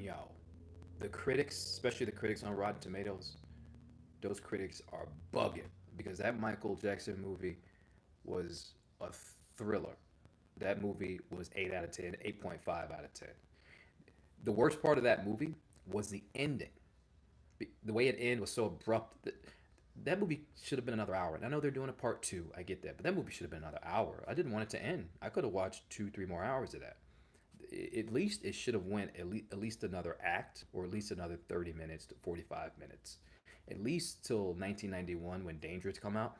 yo, the critics, especially the critics on Rotten Tomatoes, those critics are bugging because that Michael Jackson movie was a thriller. That movie was 8 out of 10, 8.5 out of 10. The worst part of that movie was the ending. The way it ended was so abrupt that movie should have been another hour. And I know they're doing a part two. I get that, but that movie should have been another hour. I didn't want it to end. I could have watched 2, 3 more hours of that. At least it should have went at least another act, or at least another 30 minutes to 45 minutes, at least till 1991 when Dangerous come out.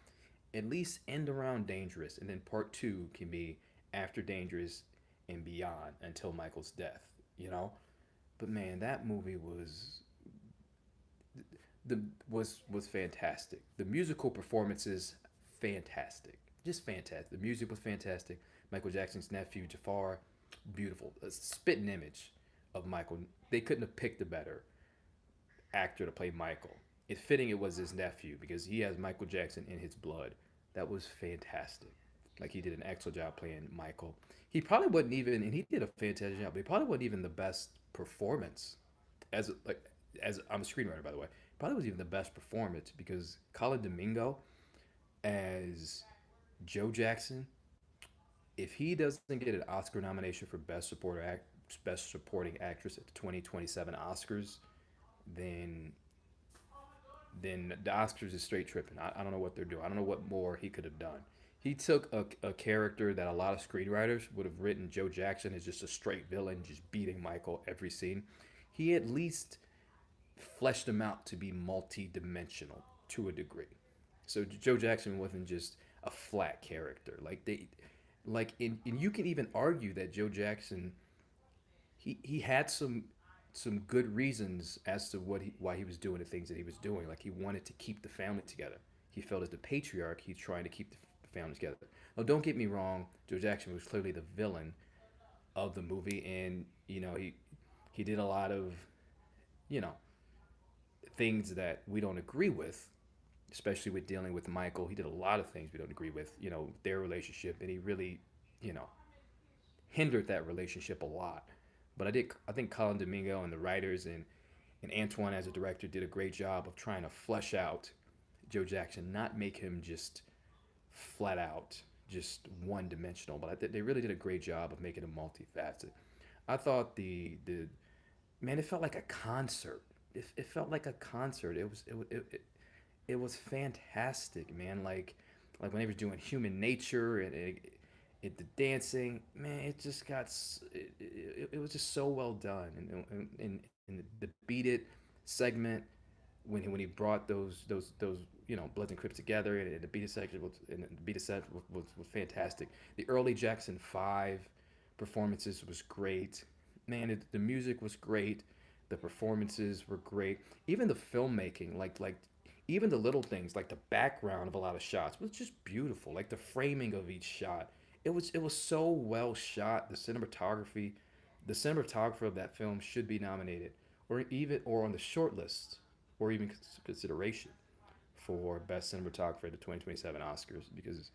At least end around Dangerous, and then part two can be after Dangerous and beyond until Michael's death. You know, but man, that movie was fantastic. The musical performances, fantastic, just fantastic. The music was fantastic. Michael Jackson's nephew Jafar, beautiful, a spitting image of Michael. They couldn't have picked a better actor to play Michael. It's fitting it was his nephew because he has Michael Jackson in his blood. That was fantastic. Like he did an excellent job playing Michael. He probably wasn't even, and he did a fantastic job. But he probably wasn't even the best performance as like as I'm a screenwriter by the way. Probably was even the best performance because Colin Domingo as Joe Jackson, if he doesn't get an Oscar nomination for best supporting actress at the 2027 Oscars, then the Oscars is straight tripping. I don't know what they're doing. I don't know what more he could have done. He took a character that a lot of screenwriters would have written Joe Jackson as just a straight villain, just beating Michael every scene. He at least fleshed him out to be multi-dimensional to a degree. So Joe Jackson wasn't just a flat character. And you can even argue that Joe Jackson he had some good reasons as to why he was doing the things that he was doing. Like he wanted to keep the family together. He felt as the patriarch, he's trying to keep the family together. Now, don't get me wrong. Joe Jackson was clearly the villain of the movie, and he did a lot of you know things that we don't agree with, especially with dealing with Michael. He did a lot of things we don't agree with. Their relationship, and he really you know hindered that relationship a lot. But I think Colin Domingo and the writers and Antoine as a director did a great job of trying to flesh out Joe Jackson, not make him just flat out just one dimensional. But I think they really did a great job of making him multifaceted. I thought the man, it felt like a concert. It felt like a concert. It was fantastic, man. Like when they were doing Human Nature and the dancing, man, it just it was just so well done. And the Beat It segment when he brought those Bloods and Crips together, and the Beat It section the Beat It set was fantastic. The early Jackson 5 performances was great. Man, the music was great. The performances were great. Even the filmmaking, even the little things, like the background of a lot of shots, was just beautiful. Like the framing of each shot, it was so well shot. The cinematographer of that film should be nominated, or on the short list, or even consideration for best cinematographer at the 2027 Oscars because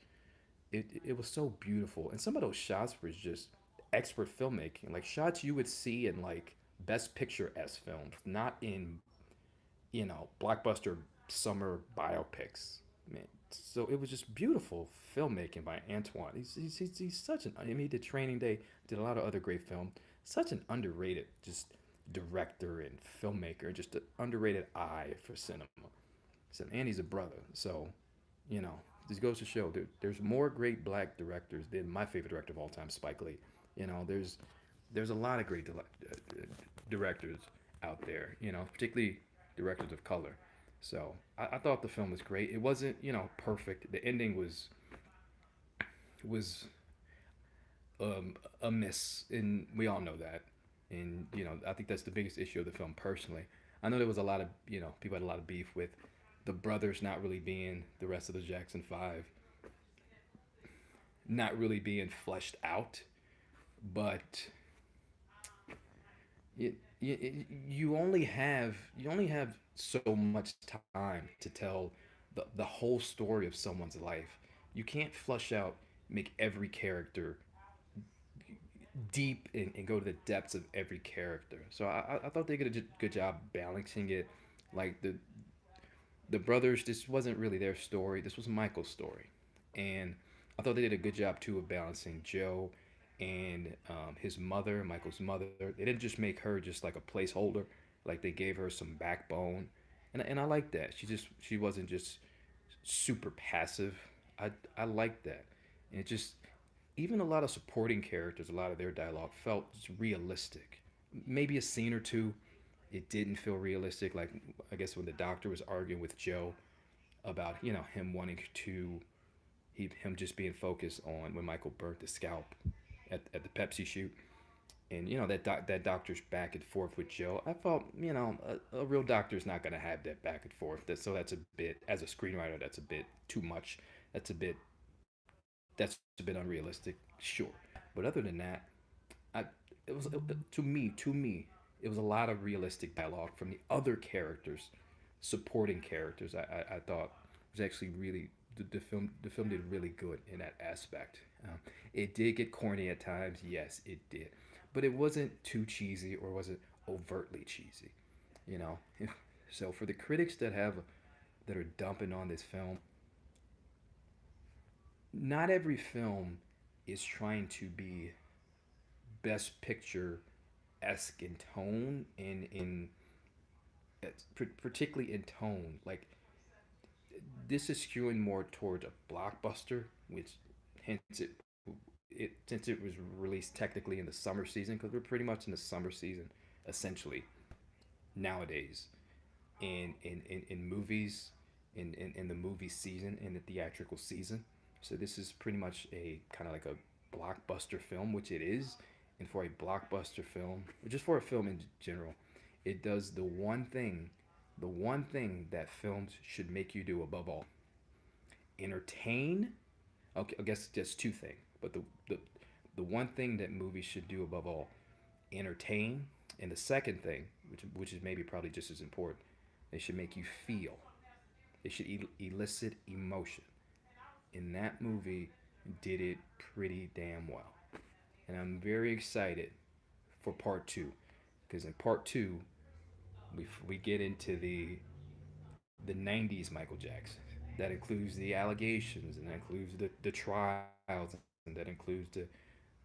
it was so beautiful. And some of those shots were just expert filmmaking, like shots you would see in like best picture s films, not in blockbuster summer biopics. Man, so it was just beautiful filmmaking by Antoine. He's such an. I mean, he did Training Day, did a lot of other great film. Such an underrated just director and filmmaker, just an underrated eye for cinema. So, and he's a brother, so you know this goes to show there's more great black directors than my favorite director of all time, Spike Lee. There's a lot of great directors out there. Particularly directors of color. So I thought the film was great. It wasn't perfect. The ending was a miss, and we all know that. And I think that's the biggest issue of the film. Personally, I know there was a lot of people had a lot of beef with the brothers not really being the rest of the Jackson 5, not really being fleshed out, but you only have so much time to tell the whole story of someone's life. You can't flush out, make every character deep and go to the depths of every character. So I thought they did a good job balancing it. Like the brothers, this wasn't really their story. This was Michael's story, and I thought they did a good job too of balancing Joe and his mother, Michael's mother. They didn't just make her just like a placeholder. Like they gave her some backbone, and I like that. She wasn't just super passive. I like that, and it just even a lot of supporting characters, a lot of their dialogue felt just realistic. Maybe a scene or two, it didn't feel realistic. Like I guess when the doctor was arguing with Joe about him wanting to him just being focused on when Michael burnt the scalp at the Pepsi shoot, and that doctor's back and forth with Joe. I felt a real doctor's not going to have that back and forth. So that's a bit as a screenwriter that's a bit too much. That's a bit that's a bit unrealistic. Sure, but other than that, I it was to me it was a lot of realistic dialogue from the other characters, supporting characters. I thought was actually really the film did really good in that aspect. It did get corny at times, yes, it did, but it wasn't too cheesy or was it overtly cheesy, you know. So for the critics that are dumping on this film, not every film is trying to be best picture esque in tone and in particularly in tone. Like this is skewing more towards a blockbuster, which hence it since it was released technically in the summer season because we're pretty much in the summer season essentially nowadays in movies in the movie season in the theatrical season. So this is pretty much a kind of like a blockbuster film, which it is. And for a blockbuster film, or just for a film in general, it does the one thing that films should make you do above all: entertain. Okay, I guess just two things, but the one thing that movies should do above all: entertain, and the second thing, which is maybe probably just as important, they should make you feel. They should elicit emotion. And that movie did it pretty damn well. And I'm very excited for part two, because in part two we get into the '90s Michael Jackson. That includes the allegations, and that includes the trials, and that includes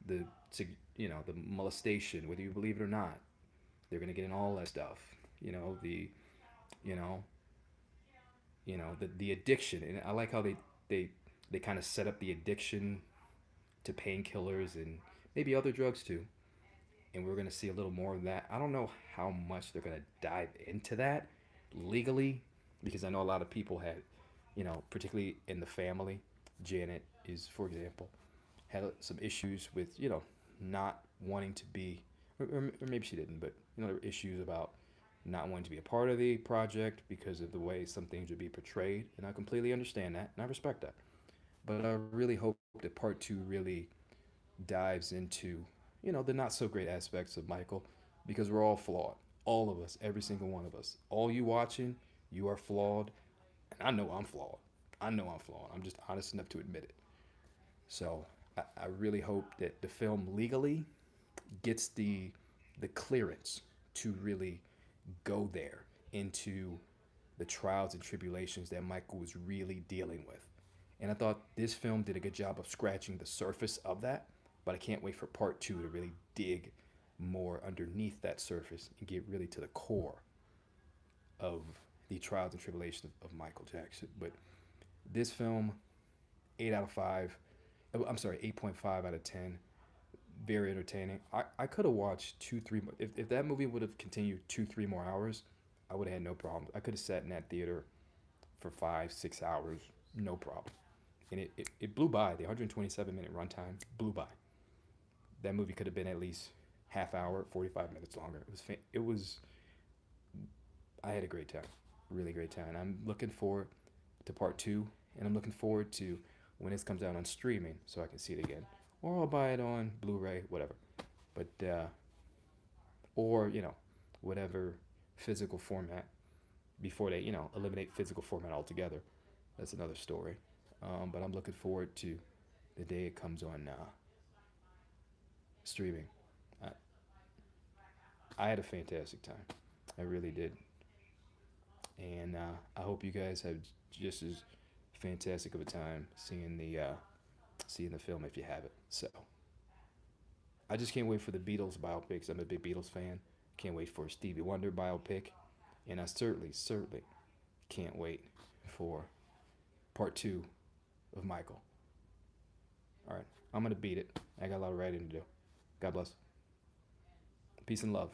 the the molestation, whether you believe it or not. They're gonna get in all that stuff. You know the you know the addiction, and I like how they they kind of set up the addiction to painkillers and maybe other drugs too. And we're gonna see a little more of that. I don't know how much they're gonna dive into that legally, because I know a lot of people had, particularly in the family. Janet is, for example, had some issues with not wanting to be, or maybe she didn't, but there were issues about not wanting to be a part of the project because of the way some things would be portrayed, and I completely understand that and I respect that. But I really hope that part two really dives into the not so great aspects of Michael, because we're all flawed, all of us, every single one of us. All you watching, you are flawed, and I know I'm flawed. I know I'm flawed. I'm just honest enough to admit it. So I really hope that the film legally gets the clearance to really go there into the trials and tribulations that Michael was really dealing with. And I thought this film did a good job of scratching the surface of that, but I can't wait for part two to really dig more underneath that surface and get really to the core of the trials and tribulations of Michael Jackson. But this film, 8 out of 5. I'm sorry, 8.5 out of 10. Very entertaining. I could have watched two, three more. If that movie would have continued 2, 3 more hours, I would have had no problem. I could have sat in that theater for 5, 6 hours, no problem. And it blew by. The 127-minute runtime blew by. That movie could have been at least half hour, 45 minutes longer. It was I had a great time, really great time. I'm looking forward to part two, and I'm looking forward to when this comes out on streaming so I can see it again, or I'll buy it on Blu-ray, whatever. But or whatever physical format before they eliminate physical format altogether. That's another story. But I'm looking forward to the day it comes on streaming. I, I had a fantastic time. I really did. And I hope you guys have just as fantastic of a time seeing the film if you have it. So I just can't wait for the Beatles biopics. I'm a big Beatles fan. Can't wait for Stevie Wonder biopic, and I certainly can't wait for part 2 of Michael. All right, I'm gonna beat it. I got a lot of writing to do. God bless. Peace and love.